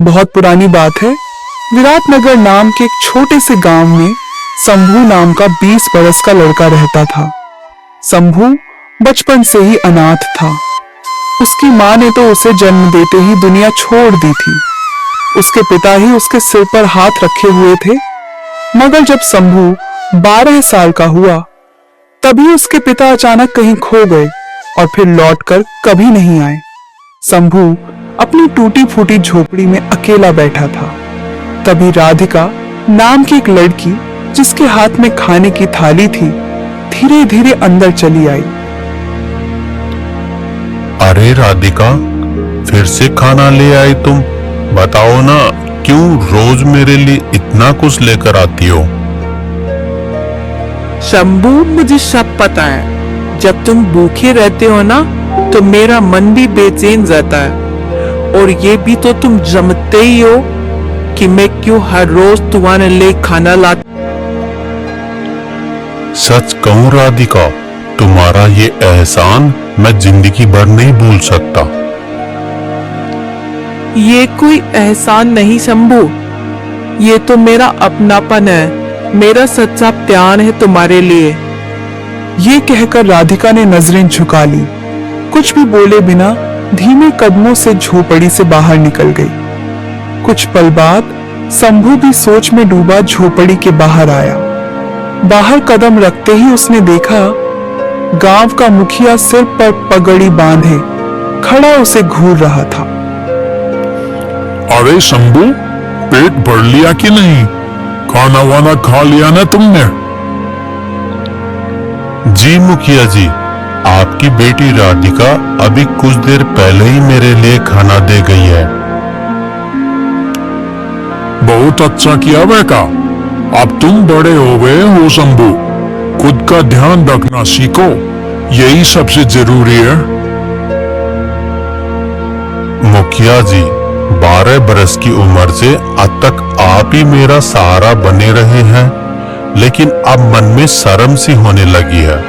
बहुत पुरानी बात है। विराटनगर नाम के एक छोटे से गांव में शंभू नाम का 20 बरस का लड़का रहता था। शंभू बचपन से ही अनाथ था। उसकी मां ने तो उसे जन्म देते ही दुनिया छोड़ दी थी। उसके पिता ही उसके सिर पर हाथ रखे हुए थे। मगर जब शंभू 12 साल का हुआ तभी उसके पिता अचानक कहीं खो गए और फिर लौटकर कभी नहीं आए। शंभू अपनी टूटी फूटी झोपड़ी में अकेला बैठा था। तभी राधिका नाम की एक लड़की जिसके हाथ में खाने की थाली थी धीरे धीरे अंदर चली आई। अरे राधिका, फिर से खाना ले आई तुम। बताओ ना, क्यों रोज मेरे लिए इतना कुछ लेकर आती हो? शंभू, मुझे सब पता है। जब तुम भूखे रहते हो ना तो मेरा मन भी बेचैन रहता है। और ये भी तो तुम जानते ही हो कि मैं क्यों हर रोज तुम्हारे लिए खाना लाती। सच कहूं राधिका, तुम्हारा ये एहसान मैं जिंदगी भर नहीं भूल सकता। ये कोई एहसान नहीं शंभू, ये तो मेरा अपनापन है, मेरा सच्चा प्यार है तुम्हारे लिए। ये कहकर राधिका ने नजरें झुका ली। कुछ भी बोले बिना धीमे कदमों से झोपड़ी से बाहर निकल गई। कुछ पल बाद शंभू भी सोच में डूबा झोपड़ी के बाहर आया। बाहर कदम रखते ही उसने देखा गांव का मुखिया सिर पर पगड़ी बांधे खड़ा उसे घूर रहा था। अरे शंभू, पेट भर लिया कि नहीं? खाना वाना खा लिया ना तुमने? जी मुखिया जी, आपकी बेटी राधिका अभी कुछ देर पहले ही मेरे लिए खाना दे गई है। बहुत अच्छा किया बेटा। अब तुम बड़े हो गए हो शंभू, खुद का ध्यान रखना सीखो, यही सबसे जरूरी है। मुखिया जी, 12 बरस की उम्र से अब तक आप ही मेरा सहारा बने रहे हैं, लेकिन अब मन में शर्म सी होने लगी है।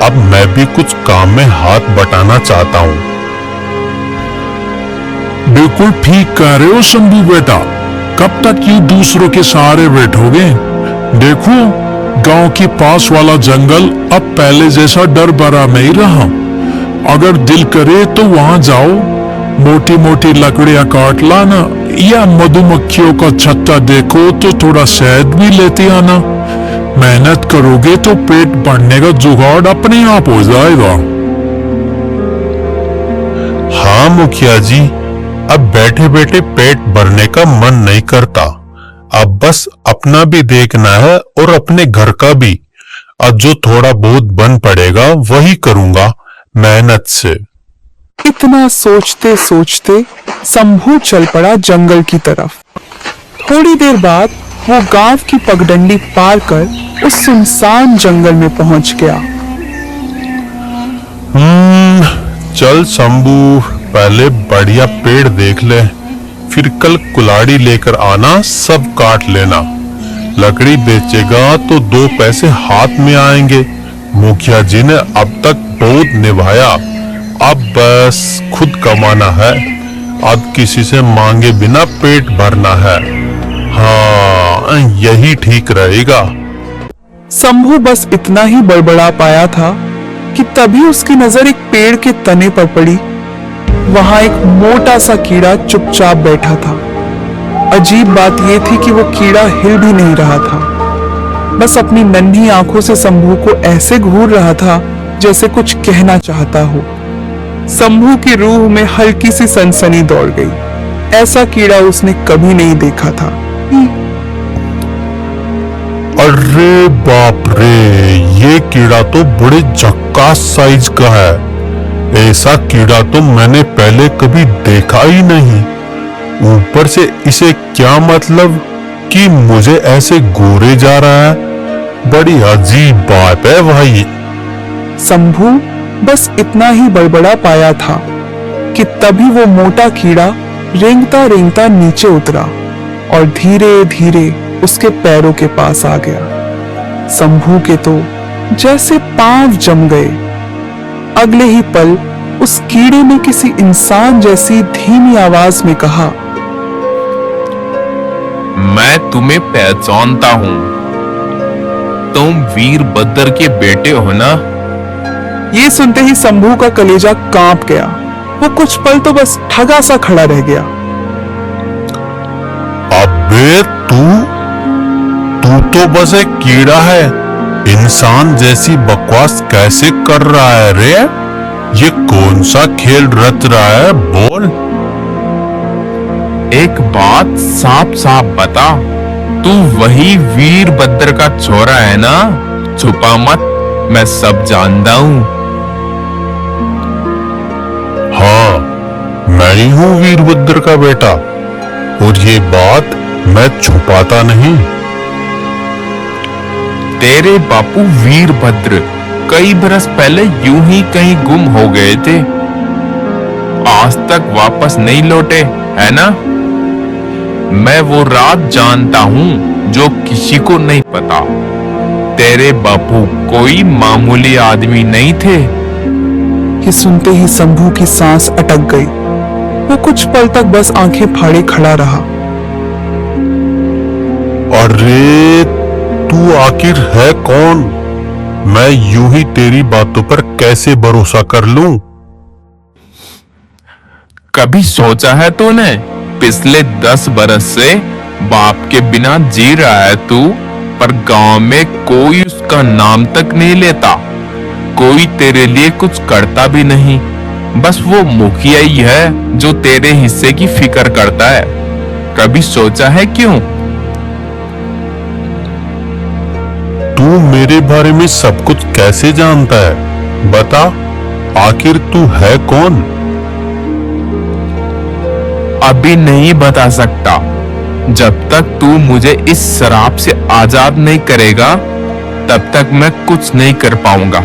अब मैं भी कुछ काम में हाथ बटाना चाहता हूँ। बिल्कुल ठीक कह रहे हो शंभू बेटा, कब तक ये दूसरों के सहारे बैठोगे? देखो, गांव के पास वाला जंगल अब पहले जैसा डर भरा नहीं रहा। अगर दिल करे तो वहां जाओ, मोटी मोटी लकड़ियां काट लाना या मधुमक्खियों का छत्ता देखो तो थोड़ा शहद भी लेते आना। मेहनत करोगे तो पेट भरने का जुगाड़ अपने आप हो जाएगा। हाँ मुखिया जी, अब बैठे बैठे पेट भरने का मन नहीं करता। अब बस अपना भी देखना है और अपने घर का भी। अब जो थोड़ा बहुत बन पड़ेगा वही करूंगा मेहनत से। इतना सोचते सोचते शंभू चल पड़ा जंगल की तरफ। थोड़ी देर बाद वो गांव की पगडंडी पार कर उस सुनसान जंगल में पहुंच गया। चल शंभू, पहले बढ़िया पेड़ देख ले, फिर कल कुल्हाड़ी लेकर आना, सब काट लेना। लकड़ी बेचेगा तो 2 पैसे हाथ में आएंगे। मुखिया जी ने अब तक बहुत निभाया, अब बस खुद कमाना है। अब किसी से मांगे बिना पेट भरना है। हाँ, यही ठीक रहेगा। शंभू बस इतना ही बड़बड़ा पाया था कि तभी उसकी नजर एक पेड़ के तने पर पड़ी। वहां एक मोटा सा कीड़ा चुपचाप बैठा था। अजीब बात यह थी कि वो कीड़ा हिल भी नहीं रहा था, बस अपनी नन्ही आंखों से शंभू को ऐसे घूर रहा था जैसे कुछ कहना चाहता हो। शंभू की रूह में हल्की सी सनसनी दौड़ गई। ऐसा कीड़ा उसने कभी नहीं देखा था। अरे बाप रे, ये कीड़ा तो बड़े झक्कास साइज का है। ऐसा कीड़ा तो मैंने पहले कभी देखा ही नहीं। ऊपर से इसे क्या मतलब कि मुझे ऐसे घूरे जा रहा है? बड़ी अजीब बात है भाई। शंभू बस इतना ही बड़बड़ा पाया था कि तभी वो मोटा कीड़ा रेंगता रेंगता नीचे उतरा और धीरे धीरे उसके पैरों के पास आ गया। शंभू के तो जैसे पांव जम गए। अगले ही पल उस कीड़े ने किसी इंसान जैसी धीमी आवाज में कहा, मैं तुम्हें पहचानता हूँ। तुम वीरभद्र के बेटे हो ना? ये सुनते ही शंभू का कलेजा कांप गया। वो कुछ पल तो बस ठगा सा खड़ा रह गया। अबे तू तो बस एक कीड़ा है। इंसान जैसी बकवास कैसे कर रहा है रे? ये कौन सा खेल रच रहा है? बोल। एक बात साफ साफ बता, तू वही वीरभद्र का छोरा है ना? छुपा मत, मैं सब जानता हूँ। हाँ, मैं ही हूँ वीरभद्र का बेटा, और ये बात मैं छुपाता नहीं। तेरे बापू वीरभद्र कई बरस पहले यूं ही कहीं गुम हो गए थे, आज तक वापस नहीं लौटे, है ना? मैं वो रात जानता हूं जो किसी को नहीं पता। तेरे बापू कोई मामूली आदमी नहीं थे। ये सुनते ही शंभू की सांस अटक गई। वो कुछ पल तक बस आंखें फाड़े खड़ा रहा। अरे तू आखिर है कौन? मैं यूं ही तेरी बातों पर कैसे भरोसा कर लूं? कभी सोचा है तूने, पिछले 10 बरस से बाप के बिना जी रहा है तू, पर गांव में कोई उसका नाम तक नहीं लेता, कोई तेरे लिए कुछ करता भी नहीं। बस वो मुखिया ही है जो तेरे हिस्से की फिक्र करता है। कभी सोचा है क्यों? तू मेरे बारे में सब कुछ कैसे जानता है? बता, आखिर तू है कौन? अभी नहीं बता सकता। जब तक तू मुझे इस शराब से आजाद नहीं करेगा, तब तक मैं कुछ नहीं कर पाऊंगा।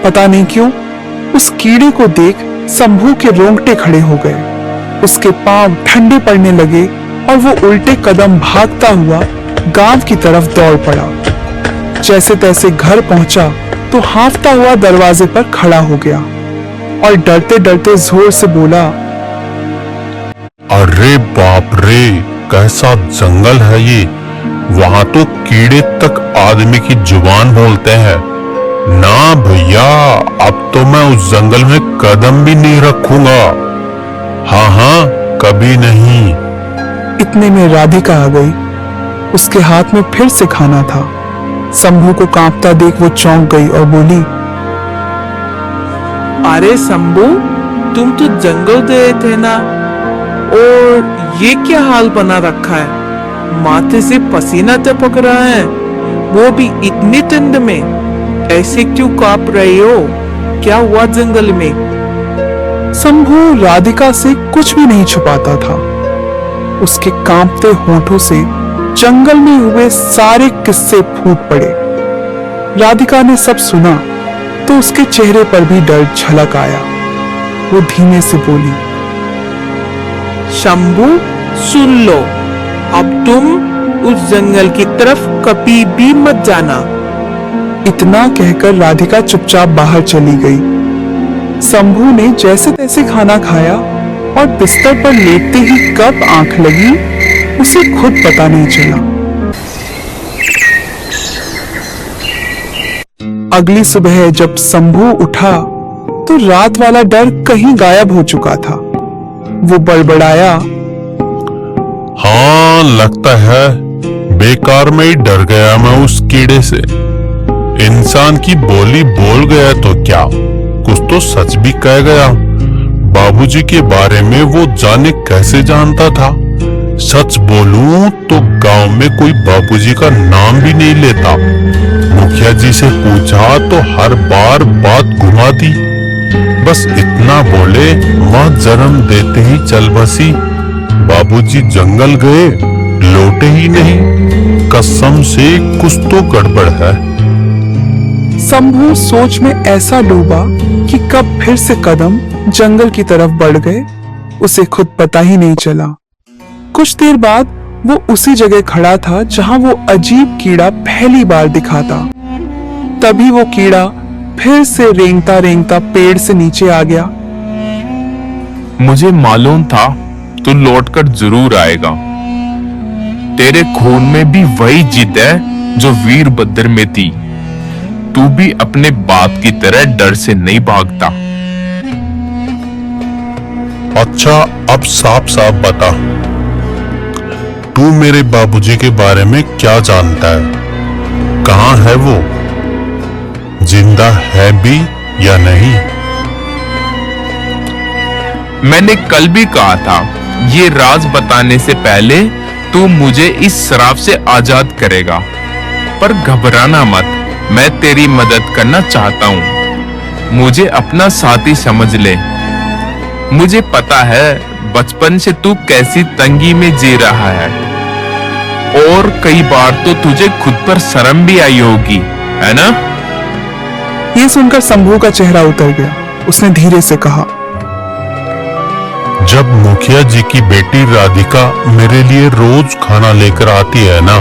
पता नहीं क्यों उस कीड़े को देख शंभू के रोंगटे खड़े हो गए। उसके पांव ठंडे पड़ने लगे और वो उल्टे कदम भागता हुआ गांव की तरफ दौड़ पड़ा। जैसे तैसे घर पहुंचा तो हांफता हुआ दरवाजे पर खड़ा हो गया और डरते डरते जोर से बोला, अरे बाप रे, कैसा जंगल है ये! वहां तो कीड़े तक आदमी की जुबान बोलते हैं। ना भैया, अब तो मैं उस जंगल में कदम भी नहीं रखूंगा। हाँ, कभी नहीं। इतने में राधिका आ गई। उसके हाथ में फिर से खाना था। शंभू को कांपता देख वो चौंक गई और बोली, अरे शंभू, तुम तो जंगल गए थे ना, और ये क्या हाल बना रखा है? माथे से पसीना टपक रहा है, वो भी इतनी ठंड में। ऐसे क्यों कांप रहे हो? क्या हुआ जंगल में? शंभू राधिका से कुछ भी नहीं छुपाता था। उसके कांपते होठों से जंगल में हुए सारे किस्से फूट पड़े। राधिका ने सब सुना तो उसके चेहरे पर भी डर झलक आया। वो धीमे से बोली, शंभू सुन लो, अब तुम उस जंगल की तरफ कभी भी मत जाना। इतना कहकर राधिका चुपचाप बाहर चली गई। शंभू ने जैसे तैसे खाना खाया और बिस्तर पर लेटते ही कब आंख लगी उसे खुद पता नहीं चला। अगली सुबह जब शंभू उठा तो रात वाला डर कहीं गायब हो चुका था। वो बड़बड़ाया, हाँ, लगता है बेकार में ही डर गया मैं उस कीड़े से। इंसान की बोली बोल गया तो क्या, कुछ तो सच भी कह गया। बाबूजी के बारे में वो जाने कैसे जानता था। सच बोलूं तो गांव में कोई बाबूजी का नाम भी नहीं लेता। मुखिया जी से पूछा तो हर बार बात घुमा दी। बस इतना बोले, मां जन्म देते ही चल बसी। बाबूजी जंगल गए, लौटे ही नहीं। कसम से कुछ तो गड़बड़ है। शंभू सोच में ऐसा डूबा कि कब फिर से कदम जंगल की तरफ बढ़ गए उसे खुद पता ही नहीं चला। कुछ देर बाद वो उसी जगह खड़ा था जहां वो अजीब कीड़ा पहली बार दिखा था। तभी वो कीड़ा फिर से रेंगता रेंगता पेड़ से नीचे आ गया। मुझे मालूम था तू लौटकर जरूर आएगा। तेरे खून में भी वही जिद है जो वीरभद्र में थी। तू भी अपने बाप की तरह डर से नहीं भागता। अच्छा, अब साफ साफ बता, तू मेरे बाबूजी के बारे में क्या जानता है? कहाँ है वो? जिंदा है भी या नहीं? मैंने कल भी कहा था, ये राज बताने से पहले तू मुझे इस श्राप से आजाद करेगा। पर घबराना मत, मैं तेरी मदद करना चाहता हूँ। मुझे अपना साथी समझ ले। मुझे पता है बचपन से तू कैसी तंगी में जी रहा है, और कई बार तो तुझे खुद पर शर्म भी आई होगी, है ना? ये सुनकर शंभू का चेहरा उतर गया। उसने धीरे से कहा, जब मुखिया जी की बेटी राधिका मेरे लिए रोज खाना लेकर आती है ना,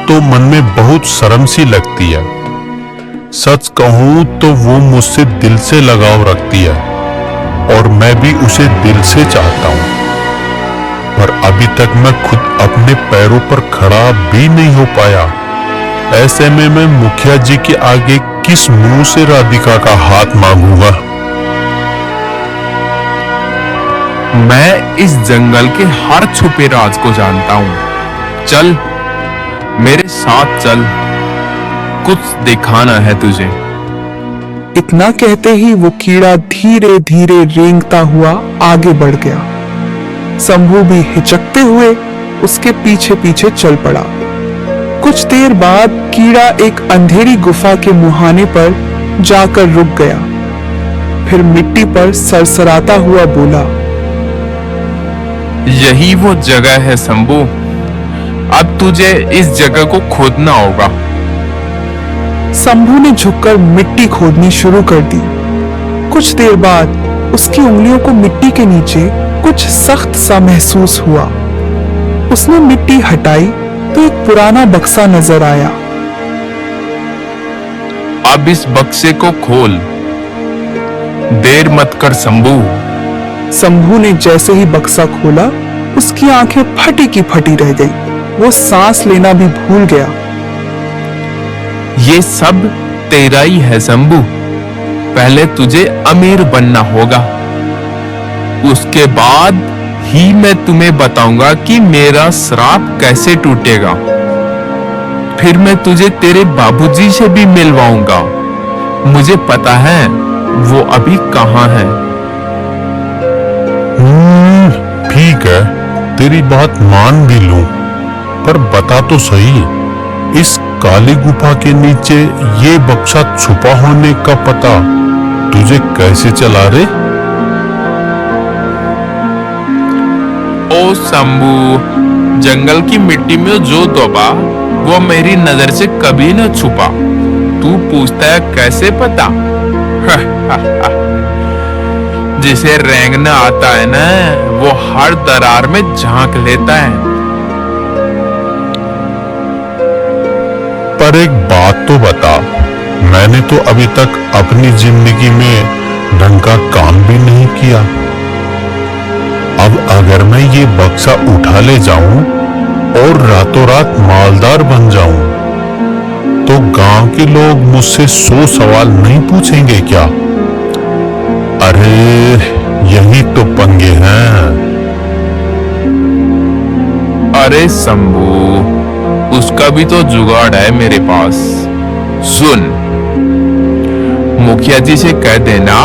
तो मन में बहुत शर्म सी लगती है। सच कहूं तो वो मुझसे दिल से लगाव रखती है, और मैं भी उसे दिल से चाहता हूं। पर अभी तक मैं खुद अपने पैरों पर खड़ा भी नहीं हो पाया। ऐसे में मैं मुखिया जी के आगे किस मुंह से राधिका का हाथ मांगूंगा? मैं इस जंगल के हर छुपे राज को जानता हूं। चल मेरे साथ चल, कुछ दिखाना है तुझे। इतना कहते ही वो कीड़ा धीरे धीरे रेंगता हुआ आगे बढ़ गया। शंभू भी हिचकते हुए उसके पीछे पीछे चल पड़ा। कुछ देर बाद कीड़ा एक अंधेरी गुफा के मुहाने पर जाकर रुक गया। फिर मिट्टी पर सरसराता हुआ बोला, यही वो जगह है शंभू। अब तुझे इस जगह को खोदना होगा। शंभू ने झुककर मिट्टी खोदनी शुरू कर दी। कुछ देर बाद उसकी उंगलियों को मिट्टी के नीचे कुछ सख्त सा महसूस हुआ। उसने मिट्टी हटाई तो एक पुराना बक्सा नजर आया। अब इस बक्से को खोल, देर मत कर शंभू। शंभू ने जैसे ही बक्सा खोला, उसकी आंखें फटी की फटी रह गईं। वो सांस लेना भी भूल गया। ये सब तेरा ही है शंभू। पहले तुझे अमीर बनना होगा, उसके बाद ही मैं तुम्हें बताऊंगा कि मेरा श्राप कैसे टूटेगा। फिर मैं तुझे तेरे बाबूजी से भी मिलवाऊंगा। मुझे पता है वो अभी कहाँ है। ठीक है, तेरी बात मान भी लूं, पर बता तो सही, इस काली गुफा के नीचे ये बक्सा छुपा होने का पता तुझे कैसे चला रे? ओ शंभू, जंगल की मिट्टी में जो दबा वो मेरी नजर से कभी न छुपा। तू पूछता है कैसे पता? जिसे रेंगना आता है ना, वो हर दरार में झांक लेता है। पर एक बात तो बता, मैंने तो अभी तक अपनी जिंदगी में ढंग का काम भी नहीं किया। अब अगर मैं ये बक्सा उठा ले जाऊं और रातों रात मालदार बन जाऊं, तो गांव के लोग मुझसे 100 सवाल नहीं पूछेंगे क्या? अरे यही तो पंगे हैं। अरे शंभू, उसका भी तो जुगाड़ है मेरे पास। सुन, मुखिया जी से कह देना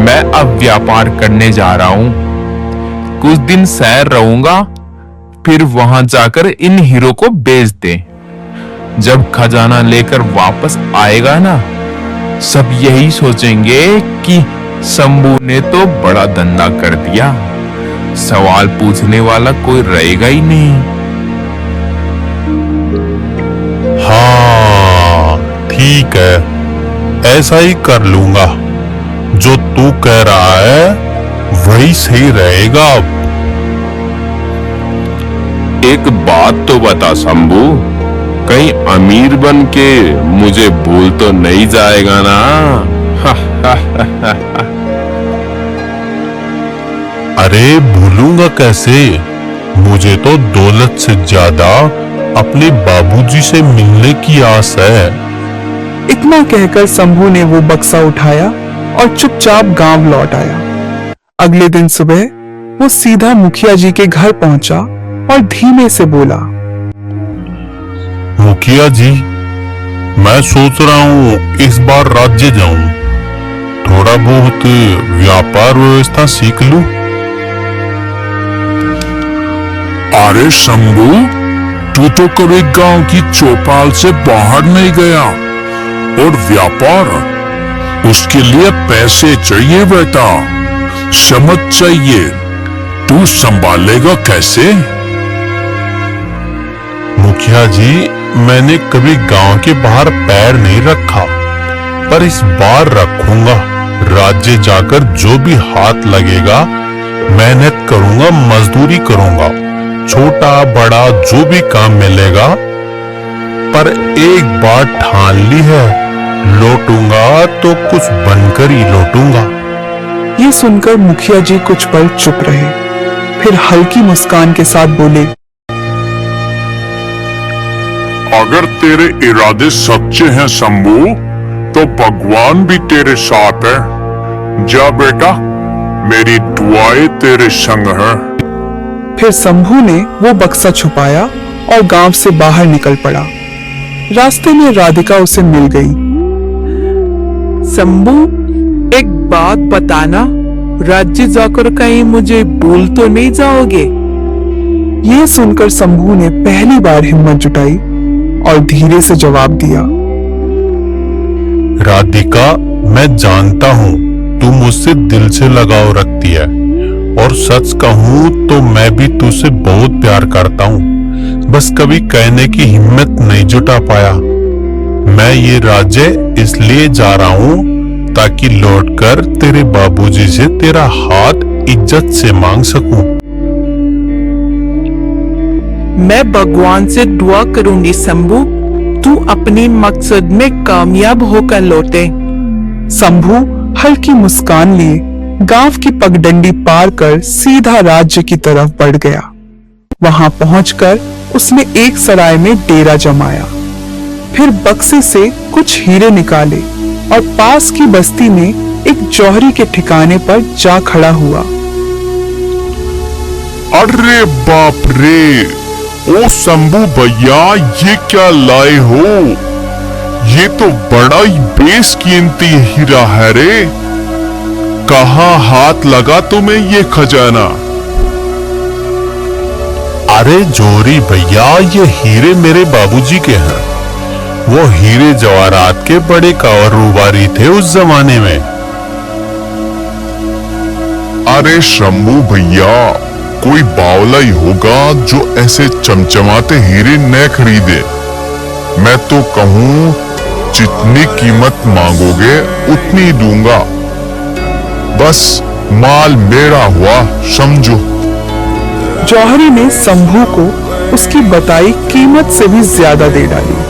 मैं अब व्यापार करने जा रहा हूं। कुछ दिन शहर रहूंगा, फिर वहां जाकर इन हीरो को बेच दे। जब खजाना लेकर वापस आएगा ना, सब यही सोचेंगे कि शंभू ने तो बड़ा धंधा कर दिया। सवाल पूछने वाला कोई रहेगा ही नहीं। हाँ ठीक है, ऐसा ही कर लूंगा। जो तू कह रहा है वही सही रहेगा। अब एक बात तो बता शंभू, कहीं अमीर बन के मुझे भूल तो नहीं जाएगा ना? अरे भूलूंगा कैसे? मुझे तो दौलत से ज्यादा अपने बाबूजी से मिलने की आस है। इतना कहकर शंभू ने वो बक्सा उठाया और चुपचाप गांव लौट आया। अगले दिन सुबह वो सीधा मुखिया जी के घर पहुंचा और धीमे से बोला, मुखिया जी, मैं सोच रहा हूँ इस बार राज्य जाऊं, थोड़ा बहुत व्यापार व्यवस्था सीख लूं। अरे शंभू, तू तो कभी गांव की चौपाल से बाहर नहीं गया, और व्यापार, उसके लिए पैसे चाहिए बेटा, समझ चाहिए। तू संभालेगा कैसे? मुखिया जी, मैंने कभी गांव के बाहर पैर नहीं रखा, पर इस बार रखूंगा। राज्य जाकर जो भी हाथ लगेगा मेहनत करूंगा, मजदूरी करूंगा, छोटा बड़ा जो भी काम मिलेगा। पर एक बात ठान ली है, लौटूंगा तो कुछ बनकर ही लौटूंगा। ये सुनकर मुखिया जी कुछ पल चुप रहे, फिर हल्की मुस्कान के साथ बोले, अगर तेरे इरादे सच्चे हैं शंभू, तो भगवान भी तेरे साथ है। जा बेटा, मेरी दुआएं तेरे संग हैं। फिर शंभू ने वो बक्सा छुपाया और गांव से बाहर निकल पड़ा। रास्ते में राधिका उसे मिल गई। शंभू, एक बात बताना, राज्य जाकर कहीं मुझे भूल तो नहीं जाओगे? ये सुनकर शंभू ने पहली बार हिम्मत जुटाई और धीरे से जवाब दिया, राधिका, मैं जानता हूँ तू मुझसे दिल से लगाव रखती है, और सच कहूँ तो मैं भी तुझसे बहुत प्यार करता हूँ, बस कभी कहने की हिम्मत नहीं जुटा पाया। मैं ये राज्य इसलिए जा रहा हूँ ताकि लौटकर तेरे बाबूजी से तेरा हाथ इज्जत से मांग सकूं। मैं भगवान से दुआ करूंगी शंभू, तू अपने मकसद में कामयाब होकर लौटे। शंभू हल्की मुस्कान लिए गांव की पगडंडी पार कर सीधा राज्य की तरफ बढ़ गया। वहां पहुंचकर उसने एक सराय में डेरा जमाया, फिर बक्से से कुछ हीरे निकाले और पास की बस्ती में एक जौहरी के ठिकाने पर जा खड़ा हुआ। अरे बाप रे, ओ शंभू भैया, ये क्या लाए हो? ये तो बड़ा ही बेशकीमती हीरा है रे। कहाँ हाथ लगा तुम्हें ये खजाना? अरे जोरी भैया, ये हीरे मेरे बाबूजी के हैं। वो हीरे जवाहरात के बड़े कारोबारी थे उस जमाने में। अरे शंभू भैया, कोई बावला ही होगा जो ऐसे चमचमाते हीरे न खरीदे। मैं तो कहूँ जितनी कीमत मांगोगे उतनी दूंगा, बस माल मेरा हुआ समझो। जौहरी ने शंभू को उसकी बताई कीमत से भी ज्यादा दे डाली।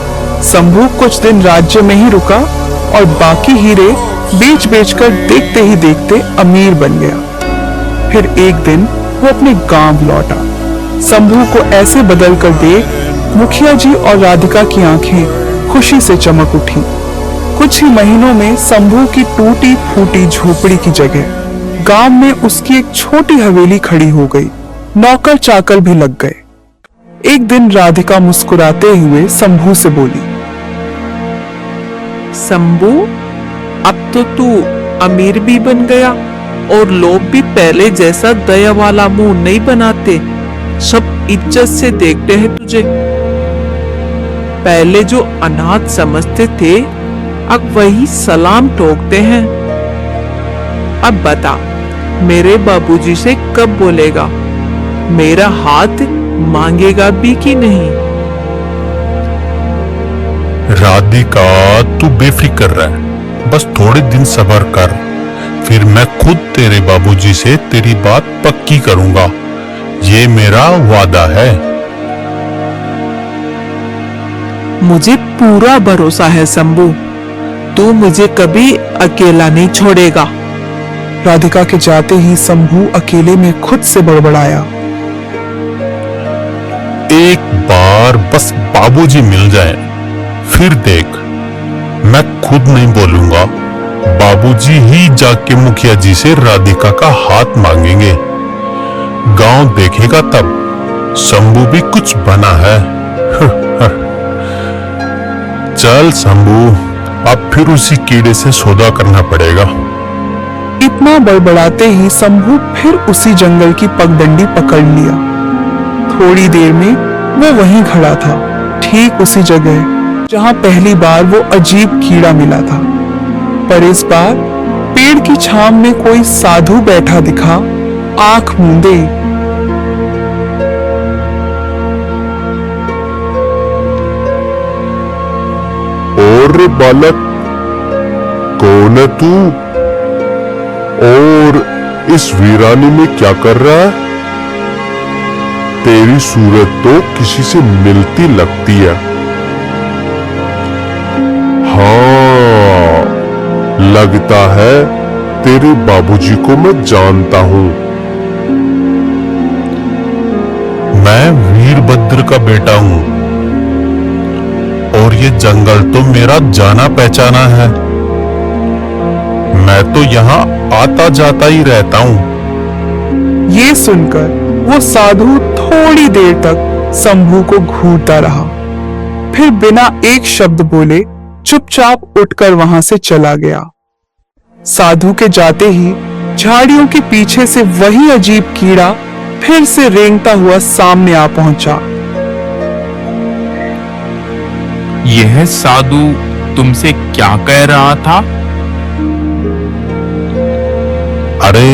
शंभू कुछ दिन राज्य में ही रुका और बाकी हीरे बेच बेचकर देखते ही देखते अमीर बन गया। फिर एक दिन वो अपने गांव लौटा। शंभू को ऐसे बदल कर देख मुखिया जी और राधिका की आंखें खुशी से चमक उठी। कुछ ही महीनों में शंभू की टूटी फूटी झोपड़ी की जगह गांव में उसकी एक छोटी हवेली खड़ी हो गई। नौकर चाकर भी लग गए। एक दिन राधिका मुस्कुराते हुए शंभू से बोली, शंभू, अब तो तू अमीर भी बन गया और लोग भी पहले जैसा दया वाला मुंह नहीं बनाते, सब इज्जत से देखते हैं तुझे। पहले जो अनाथ समझते थे अब वही सलाम ठोकते हैं। अब बता, मेरे बाबूजी से कब बोलेगा? मेरा हाथ मांगेगा भी कि नहीं? राधिका, तू बेफिक्र रह, बस थोड़े दिन सब्र कर, फिर मैं खुद तेरे बाबूजी से तेरी बात पक्की करूंगा। ये मेरा वादा है। मुझे पूरा भरोसा है शंभू, तू मुझे कभी अकेला नहीं छोड़ेगा। राधिका के जाते ही शंभू अकेले में खुद से बड़बड़ाया, एक बार बस बाबूजी मिल जाए, फिर देख, मैं खुद नहीं बोलूंगा, बाबूजी ही जाके मुखिया जी से राधिका का हाथ मांगेंगे। गांव देखेगा तब शंभू भी कुछ बना है। चल शंभू, अब फिर उसी कीड़े से सौदा करना पड़ेगा। इतना बड़बड़ाते ही शंभू फिर उसी जंगल की पगडंडी पकड़ लिया। थोड़ी देर में वो वहीं खड़ा था, ठीक उसी जगह जहां पहली बार वो अजीब कीड़ा मिला था। पर इस बार पेड़ की छांव में कोई साधु बैठा दिखा, आंख मूंदे। और बालक, कौन है तू? और इस वीरानी में क्या कर रहा है? तेरी सूरत तो किसी से मिलती लगती है। हाँ, लगता है तेरे बाबूजी को मैं जानता हूं। मैं वीरभद्र का बेटा हूं और ये जंगल तो मेरा जाना पहचाना है। मैं तो यहाँ आता जाता ही रहता हूं। ये सुनकर वो साधु थोड़ी देर तक शंभू को घूरता रहा, फिर बिना एक शब्द बोले चुपचाप उठकर वहां से चला गया। साधु के जाते ही झाड़ियों के पीछे से वही अजीब कीड़ा फिर से रेंगता हुआ सामने आ पहुंचा। यह साधु तुमसे क्या कह रहा था? अरे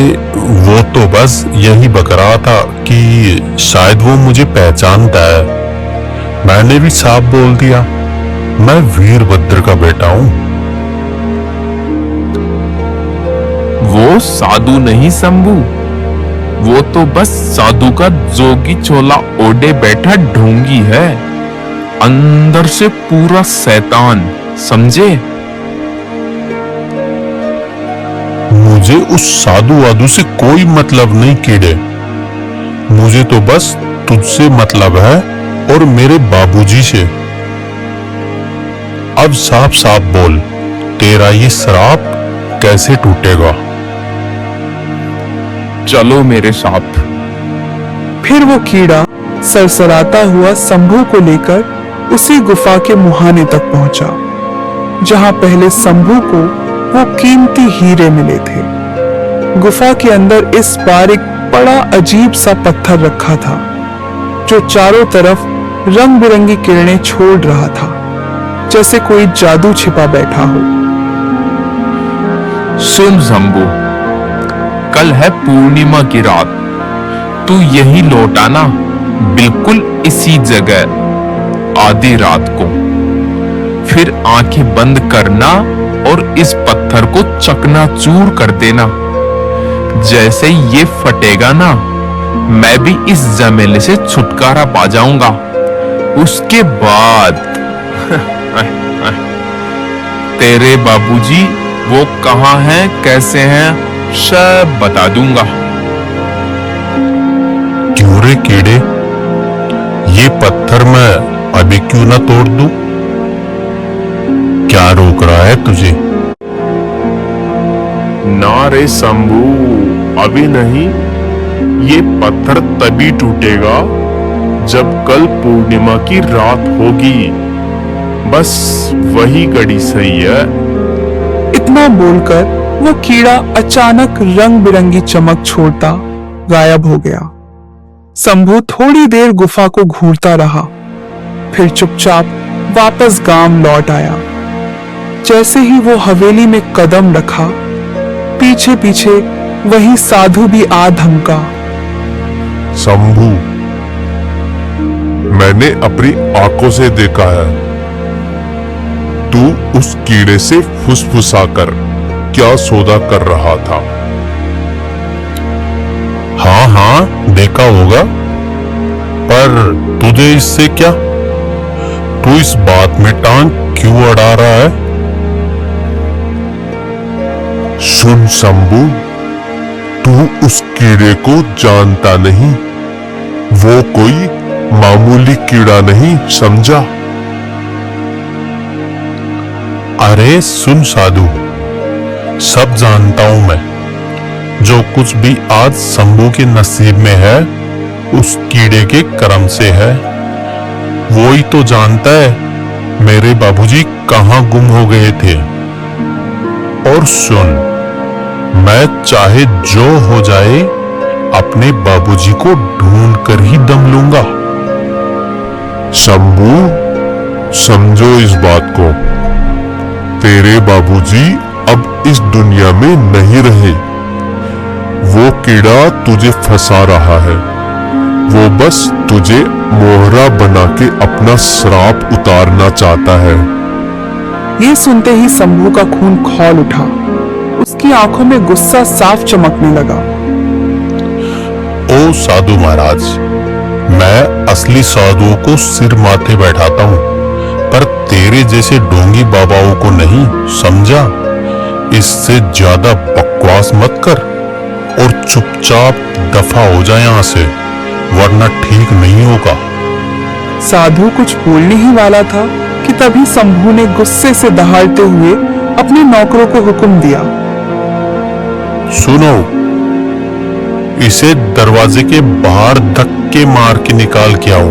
वो तो बस यही बक रहा था कि शायद वो मुझे पहचानता है। मैंने भी साफ बोल दिया, मैं वीरभद्र का बेटा हूं। वो साधु नहीं शंभू, वो तो बस साधु का जोगी चोला ओढ़े बैठा ढोंगी है, अंदर से पूरा शैतान, समझे? मुझे उस साधु वाधु से कोई मतलब नहीं कीड़े, मुझे तो बस तुझसे मतलब है और मेरे बाबूजी से। अब साफ साफ बोल, तेरा ये श्राप कैसे टूटेगा? चलो मेरे साथ। फिर वो कीड़ा सरसराता हुआ शंभू को लेकर उसी गुफा के मुहाने तक पहुंचा, जहां पहले शंभू को वो कीमती हीरे मिले थे। गुफा के अंदर इस बार एक बड़ा अजीब सा पत्थर रखा था, जो चारों तरफ रंग बिरंगी किरणें छोड़ रहा था, जैसे कोई जादू छिपा बैठा हो। सुन शंभू, कल है पूर्णिमा की रात, तू यही लौट आना, बिल्कुल इसी जगह आधी रात को। फिर आंखें बंद करना और इस पत्थर को चकनाचूर कर देना। जैसे ये फटेगा ना, मैं भी इस जमेले से छुटकारा पा जाऊंगा। उसके बाद तेरे बाबूजी वो कहाँ हैं, कैसे हैं, सब बता दूंगा। क्यों रे कीड़े, ये पत्थर मैं अभी क्यों ना तोड़ दूं? क्या रोक रहा है तुझे? ना रे शंभू, अभी नहीं। ये पत्थर तभी टूटेगा जब कल पूर्णिमा की रात होगी। बस वही घड़ी सही है। इतना बोलकर वो कीड़ा अचानक रंग बिरंगी चमक छोड़ता गायब हो गया। शंभू थोड़ी देर गुफा को घूरता रहा, फिर चुपचाप वापस गांव लौट आया। जैसे ही वो हवेली में कदम रखा, पीछे पीछे वही साधु भी आ धमका। शंभू, मैंने अपनी आंखों से देखा है, तू उस कीड़े से फुसफुसाकर क्या सौदा कर रहा था। हाँ हाँ देखा होगा, पर तुझे इससे क्या? तू इस बात में टांग क्यों अड़ा रहा है? सुन शंभू, तू उस कीड़े को जानता नहीं। वो कोई मामूली कीड़ा नहीं, समझा? अरे सुन साधु, सब जानता हूं मैं। जो कुछ भी आज शंभू के नसीब में है उस कीड़े के कर्म से है। वो ही तो जानता है मेरे बाबूजी कहां गुम हो गए थे। और सुन, मैं चाहे जो हो जाए अपने बाबूजी को ढूंढ कर ही दम लूंगा। शंभू, समझो इस बात को। तेरे बाबूजी अब इस दुनिया में नहीं रहे। वो कीड़ा तुझे फंसा रहा है। वो बस तुझे मोहरा बना के अपना श्राप उतारना चाहता है। ये सुनते ही शंभू का खून खौल उठा। उसकी आंखों में गुस्सा साफ चमकने लगा। ओ साधु महाराज, मैं असली साधुओं को सिर माथे बैठाता हूं, पर तेरे जैसे ढोंगी बाबाओं को नहीं, समझा? इससे ज्यादा बकवास मत कर और चुपचाप दफा हो जाए यहां से, वरना ठीक नहीं होगा। साधु कुछ बोलने ही वाला था कि तभी शंभू ने गुस्से से दहाड़ते हुए अपने नौकरों को हुक्म दिया। सुनो, इसे दरवाजे के बाहर धक्के मार के निकाल के आओ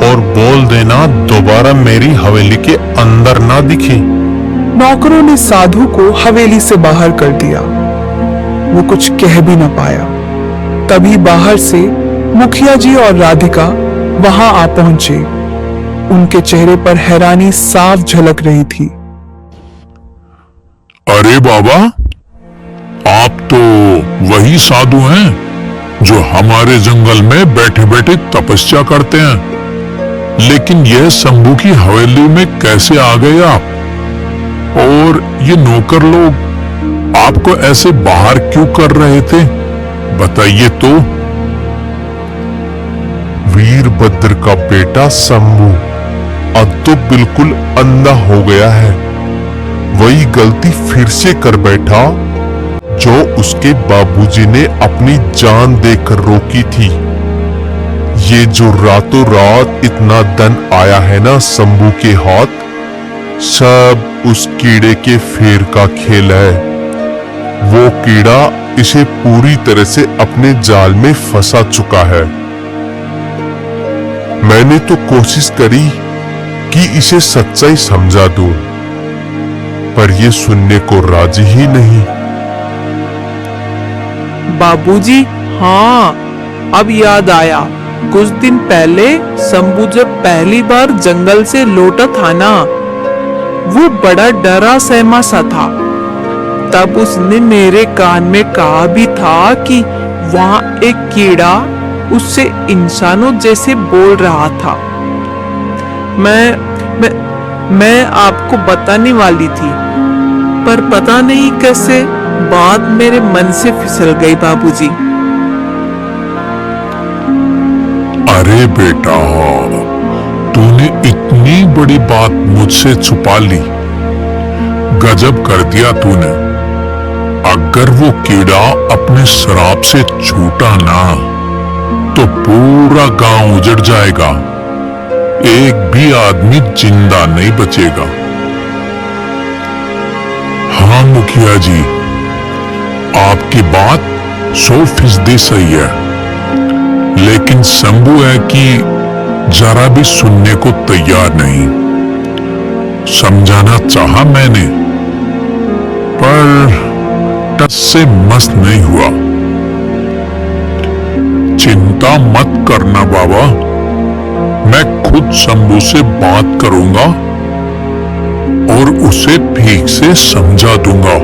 और बोल देना दोबारा मेरी हवेली के अंदर ना दिखे। नौकरों ने साधु को हवेली से बाहर कर दिया। वो कुछ कह भी न पाया। तभी बाहर से मुखिया जी और राधिका वहां आ पहुंचे। उनके चेहरे पर हैरानी साफ झलक रही थी। अरे बाबा, आप तो वही साधु हैं जो हमारे जंगल में बैठे बैठे तपस्या करते हैं। लेकिन यह शंभू की हवेली में कैसे आ गए आप? और ये नौकर लोग आपको ऐसे बाहर क्यों कर रहे थे, बताइए तो। वीरभद्र का बेटा शंभू अब तो बिल्कुल अंधा हो गया है। वही गलती फिर से कर बैठा जो उसके बाबूजी ने अपनी जान देकर रोकी थी। ये जो रातों रात इतना धन आया है ना शंभू के हाथ, सब उस कीड़े के फेर का खेल है। वो कीड़ा इसे पूरी तरह से अपने जाल में फंसा चुका है। मैंने तो कोशिश करी कि इसे सच्चाई समझा दूं, पर ये सुनने को राजी ही नहीं। बाबूजी, हाँ, अब याद आया। कुछ दिन पहले शंभू जब पहली बार जंगल से लौटा था ना, वो बड़ा डरा सहमा सा था। तब उसने मेरे कान में कहा भी था कि वहां एक कीड़ा उससे इंसानों जैसे बोल रहा था। मैं आपको बताने वाली थी, पर पता नहीं कैसे बात मेरे मन से फिसल गई बाबूजी। अरे बेटा, तूने इतनी बड़ी बात मुझसे छुपा ली। गजब कर दिया तूने। अगर वो कीड़ा अपने श्राप से छूटा ना तो पूरा गांव उजड़ जाएगा। एक भी आदमी जिंदा नहीं बचेगा। हाँ मुखिया जी, आपकी बात 100% सही है। लेकिन शंभू है कि जरा भी सुनने को तैयार नहीं। समझाना चाहा मैंने, पर टस से मस्त नहीं हुआ। चिंता मत करना बाबा, मैं खुद शंभू से बात करूंगा और उसे ठीक से समझा दूंगा।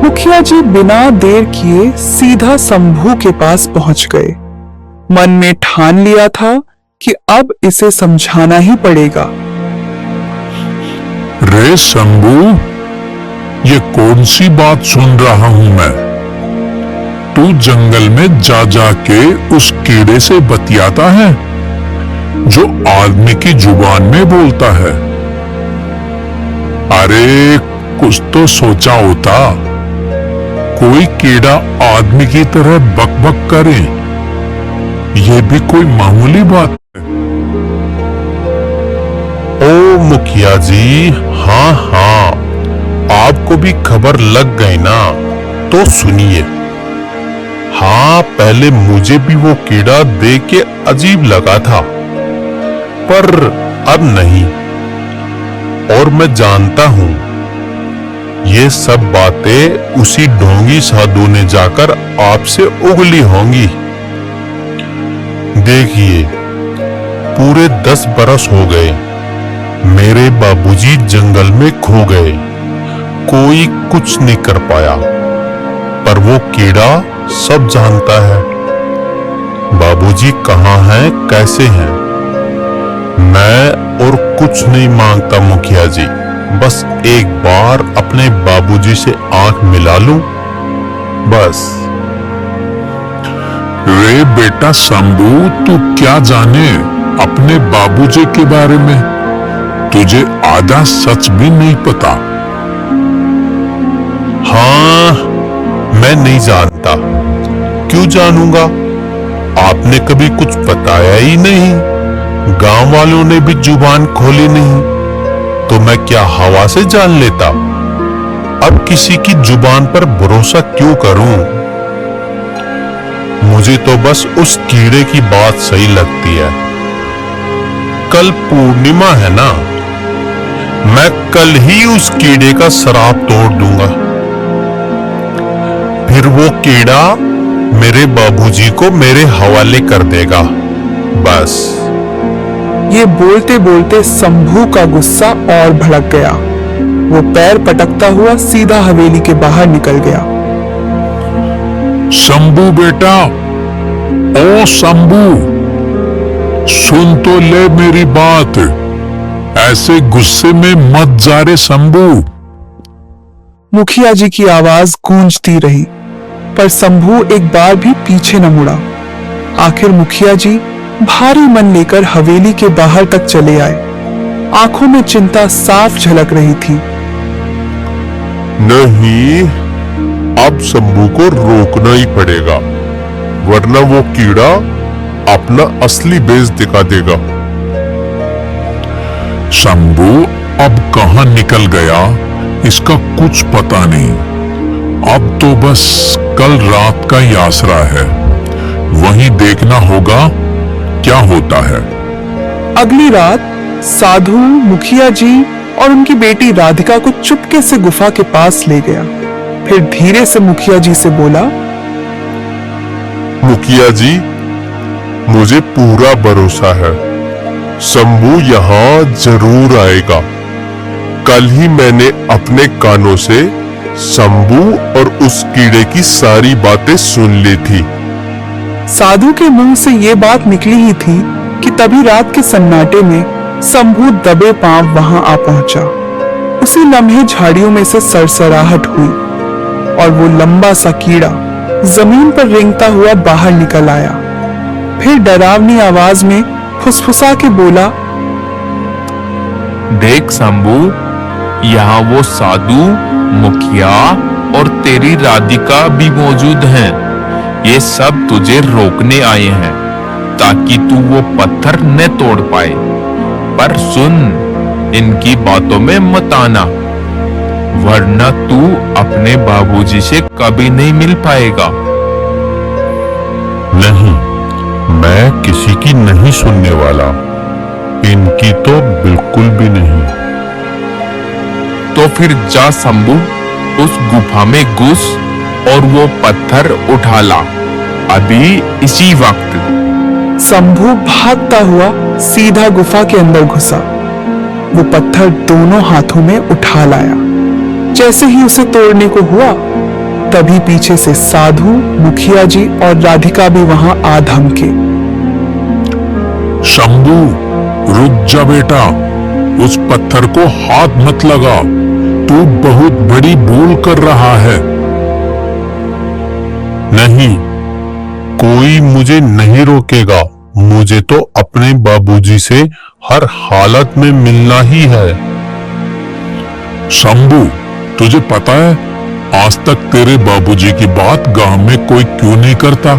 मुखिया जी बिना देर किए सीधा शंभू के पास पहुंच गए। मन में ठान लिया था कि अब इसे समझाना ही पड़ेगा। रे शंभू, ये कौन सी बात सुन रहा हूं मैं? तू जंगल में जा जाके उस कीड़े से बतियाता है जो आदमी की जुबान में बोलता है। अरे कुछ तो सोचा होता। कोई कीड़ा आदमी की तरह बकबक करे, यह भी कोई मामूली बात है? मुखिया जी, हाँ हाँ, आपको भी खबर लग गई ना, तो सुनिए। हाँ, पहले मुझे भी वो कीड़ा देख के अजीब लगा था, पर अब नहीं। और मैं जानता हूं ये सब बातें उसी ढोंगी साधु ने जाकर आपसे उगली होंगी। देखिए, पूरे 10 बरस हो गए, मेरे बाबूजी जंगल में खो गए, कोई कुछ नहीं कर पाया, पर वो कीड़ा सब जानता है। बाबूजी कहाँ हैं, कैसे हैं। मैं और कुछ नहीं मांगता मुखिया जी, बस एक बार अपने बाबूजी से आंख मिला लूं, बस। रे बेटा शंभू, तू क्या जाने अपने बाबूजी के बारे में? तुझे आधा सच भी नहीं पता। हाँ, मैं नहीं जानता, क्यों जानूंगा? आपने कभी कुछ बताया ही नहीं, गांव वालों ने भी जुबान खोली नहीं, तो मैं क्या हवा से जान लेता? अब किसी की जुबान पर भरोसा क्यों करूं? मुझे तो बस उस कीड़े की बात सही लगती है। कल पूर्णिमा है ना, मैं कल ही उस कीड़े का श्राप तोड़ दूंगा, फिर वो कीड़ा मेरे बाबूजी को मेरे हवाले कर देगा, बस। ये बोलते बोलते शंभू का गुस्सा और भड़क गया। वो पैर पटकता हुआ सीधा हवेली के बाहर निकल गया। शंभू बेटा, ओ शंभू, सुन तो ले मेरी बात, ऐसे गुस्से में मत जा रे शंभू। मुखिया जी की आवाज गूंजती रही, पर शंभू एक बार भी पीछे न मुड़ा। आखिर मुखिया जी भारी मन लेकर हवेली के बाहर तक चले आए। आंखों में चिंता साफ झलक रही थी। नहीं, अब शंभू को रोकना ही पड़ेगा, वरना वो कीड़ा अपना असली बेस दिखा देगा। शंभू अब कहां निकल गया, इसका कुछ पता नहीं। अब तो बस कल रात का ही आसरा है, वहीं देखना होगा क्या होता है। अगली रात साधु मुखिया जी और उनकी बेटी राधिका को चुपके से गुफा के पास ले गया। फिर धीरे से मुखिया जी से बोला, मुखिया जी, मुझे पूरा भरोसा है, शंभू यहाँ जरूर आएगा। कल ही मैंने अपने कानों से शंभू और उस कीड़े की सारी बातें सुन ली थी। साधु के मुंह से ये बात निकली ही थी कि तभी रात के सन्नाटे में शंभू दबे पांव वहां आ पहुंचा। उसी लम्हे झाड़ियों में से सरसराहट हुई और वो लंबा सा कीड़ा जमीन पर रेंगता हुआ बाहर निकल आया। फिर डरावनी आवाज में फुसफुसा के बोला, देख शंभू, यहाँ वो साधु, मुखिया और तेरी राधिका भी मौजूद हैं। ये सब तुझे रोकने आए हैं ताकि तू वो पत्थर न तोड़ पाए। पर सुन, इनकी बातों में मत आना, वरना तू अपने बाबूजी से कभी नहीं मिल पाएगा। नहीं, मैं किसी की नहीं सुनने वाला, इनकी तो बिल्कुल भी नहीं। तो फिर जा शंभू, उस गुफा में घुस और वो पत्थर उठा ला, अभी इसी वक्त। शंभू भागता हुआ सीधा गुफा के अंदर घुसा। वो पत्थर दोनों हाथों में उठा लाया। जैसे ही उसे तोड़ने को हुआ, तभी पीछे से साधु, मुखिया जी और राधिका भी वहां आ धमके। शंभू, रुक जा बेटा, उस पत्थर को हाथ मत लगा, तू बहुत बड़ी भूल कर रहा है। नहीं, कोई मुझे नहीं रोकेगा, मुझे तो अपने बाबूजी से हर हालत में मिलना ही है। शंभू, तुझे पता है आज तक तेरे बाबूजी की बात गांव में कोई क्यों नहीं करता?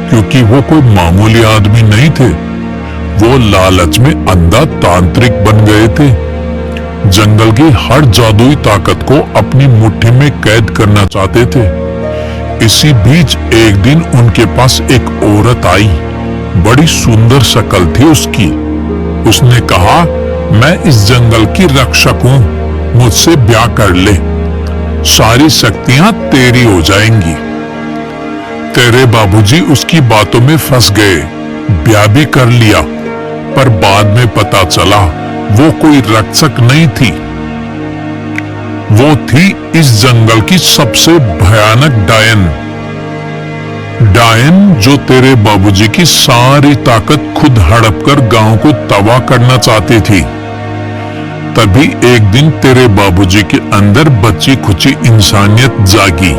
क्योंकि वो कोई मामूली आदमी नहीं थे, वो लालच में अंधा तांत्रिक बन गए थे। जंगल की हर जादुई ताकत को अपनी मुट्ठी में कैद करना चाहते थे। इसी बीच एक दिन उनके पास एक औरत आई। बड़ी सुंदर शक्ल थी उसकी। उसने कहा, मैं इस जंगल की रक्षक हूं, मुझसे ब्याह कर ले, सारी शक्तियां तेरी हो जाएंगी। तेरे बाबूजी उसकी बातों में फंस गए, ब्याह भी कर लिया, पर बाद में पता चला वो कोई रक्षक नहीं थी। वो थी इस जंगल की सबसे भयानक डायन। डायन जो तेरे बाबूजी की सारी ताकत खुद हड़प कर गांव को तबाह करना चाहती थी। तभी एक दिन तेरे बाबूजी के अंदर बची खुची इंसानियत जागी।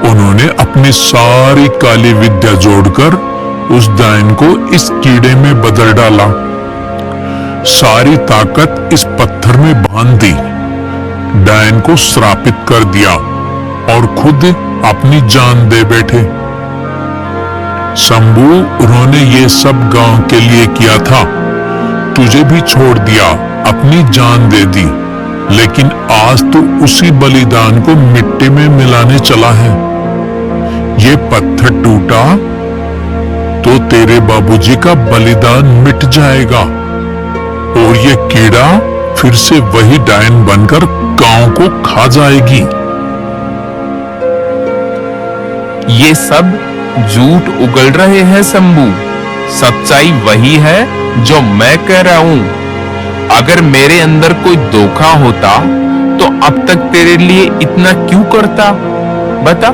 उन्होंने अपनी सारी काली विद्या जोड़कर उस डायन को इस कीड़े में बदल डाला। सारी ताकत इस पत्थर में बांध दी, डायन को श्रापित कर दिया और खुद अपनी जान दे बैठे। शंभू, उन्होंने ये सब गांव के लिए किया था, तुझे भी छोड़ दिया, अपनी जान दे दी, लेकिन आज तो उसी बलिदान को मिट्टी में मिलाने चला है। ये पत्थर टूटा तो तेरे बाबूजी का बलिदान मिट जाएगा और ये कीड़ा फिर से वही डायन बनकर गांव को खा जाएगी। ये सब झूठ उगल रहे हैं शंभू, सच्चाई वही है जो मैं कह रहा हूं। अगर मेरे अंदर कोई धोखा होता तो अब तक तेरे लिए इतना क्यों करता, बता।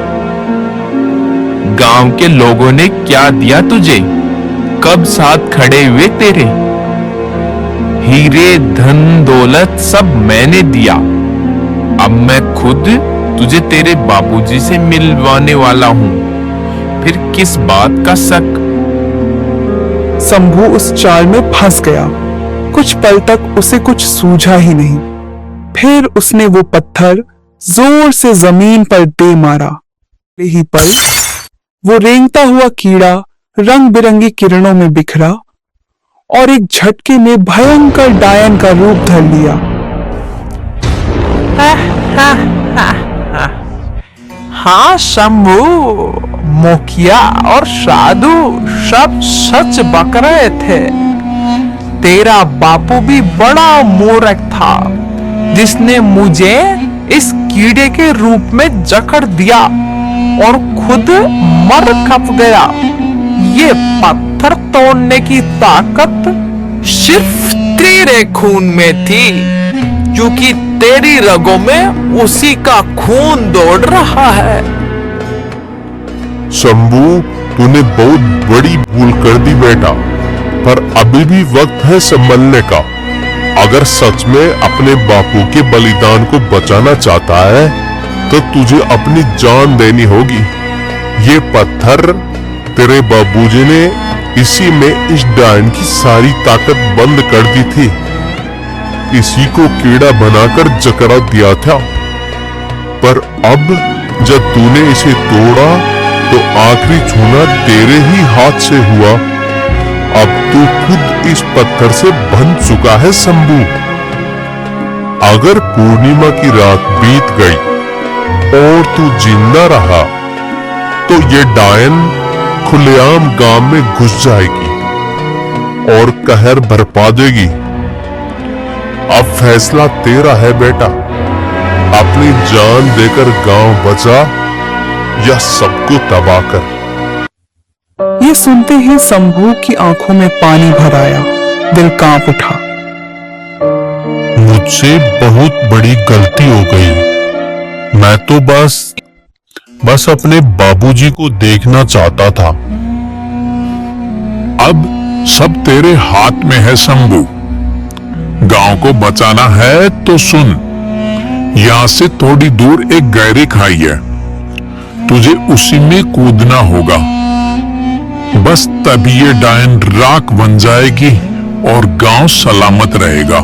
गांव के लोगों ने क्या दिया तुझे, कब साथ खड़े हुए तेरे, हीरे धन दौलत सब मैंने दिया। अब मैं खुद तुझे तेरे बाबूजी से मिलवाने वाला हूं, फिर किस बात का शक। शंभू उस चाल में फंस गया। कुछ पल तक उसे कुछ सूझा ही नहीं। फिर उसने वो पत्थर जोर से जमीन पर दे मारा। यही पल वो रेंगता हुआ कीड़ा रंग बिरंगी किरणों में बिखरा और एक झटके में भयंकर डायन का रूप धर लिया। हाँ शंभू, मुखिया और साधु सब सच बक रहे थे। तेरा बापू भी बड़ा मूर्ख था जिसने मुझे इस कीड़े के रूप में जकड़ दिया और खुद मर खप गया। ये पत्थर तोड़ने की ताकत सिर्फ तेरे खून में थी, क्योंकि तेरी रगों में उसी का खून दौड़ रहा है। शंभू, तूने बहुत बड़ी भूल कर दी बेटा, पर अभी भी वक्त है संभलने का। अगर सच में अपने बापू के बलिदान को बचाना चाहता है तो तुझे अपनी जान देनी होगी। ये पत्थर तेरे बाबूजी ने इसी में इस डायन की सारी ताकत बंद कर दी थी, इसी को कीड़ा बनाकर जकड़ा दिया था। पर अब जब तूने इसे तोड़ा तो आखिरी छूना तेरे ही हाथ से हुआ। अब तू खुद इस पत्थर से बंध चुका है शंभू। अगर पूर्णिमा की रात बीत गई और तू जिंदा रहा तो ये डायन खुलेआम गांव में घुस जाएगी और कहर बरपा देगी। अब फैसला तेरा है बेटा, अपनी जान देकर गांव बचा या सबको तबाह कर। ये सुनते ही शंभू की आंखों में पानी भर आया, दिल कांप उठा। मुझसे बहुत बड़ी गलती हो गई। मैं तो बस अपने बाबूजी को देखना चाहता था। अब सब तेरे हाथ में है शंभू। गांव को बचाना है तो सुन, यहां से थोड़ी दूर एक गहरी खाई है, तुझे उसी में कूदना होगा। बस तभी ये डायन राख बन जाएगी और गांव सलामत रहेगा।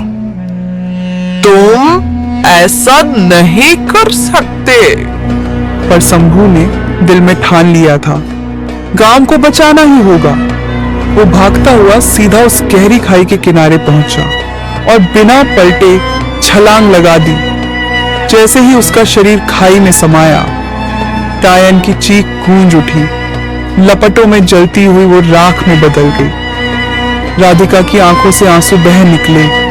तुम ऐसा नहीं कर सकते। पर शंभू ने दिल में ठान लिया था, गांव को बचाना ही होगा। वो भागता हुआ सीधा उस गहरी खाई के किनारे पहुंचा और बिना पलटे छलांग लगा दी। जैसे ही उसका शरीर खाई में समाया, टायन की चीख गूंज उठी। लपटों में जलती हुई वो राख में बदल गई। राधिका की आंखों से आंसू बह निकले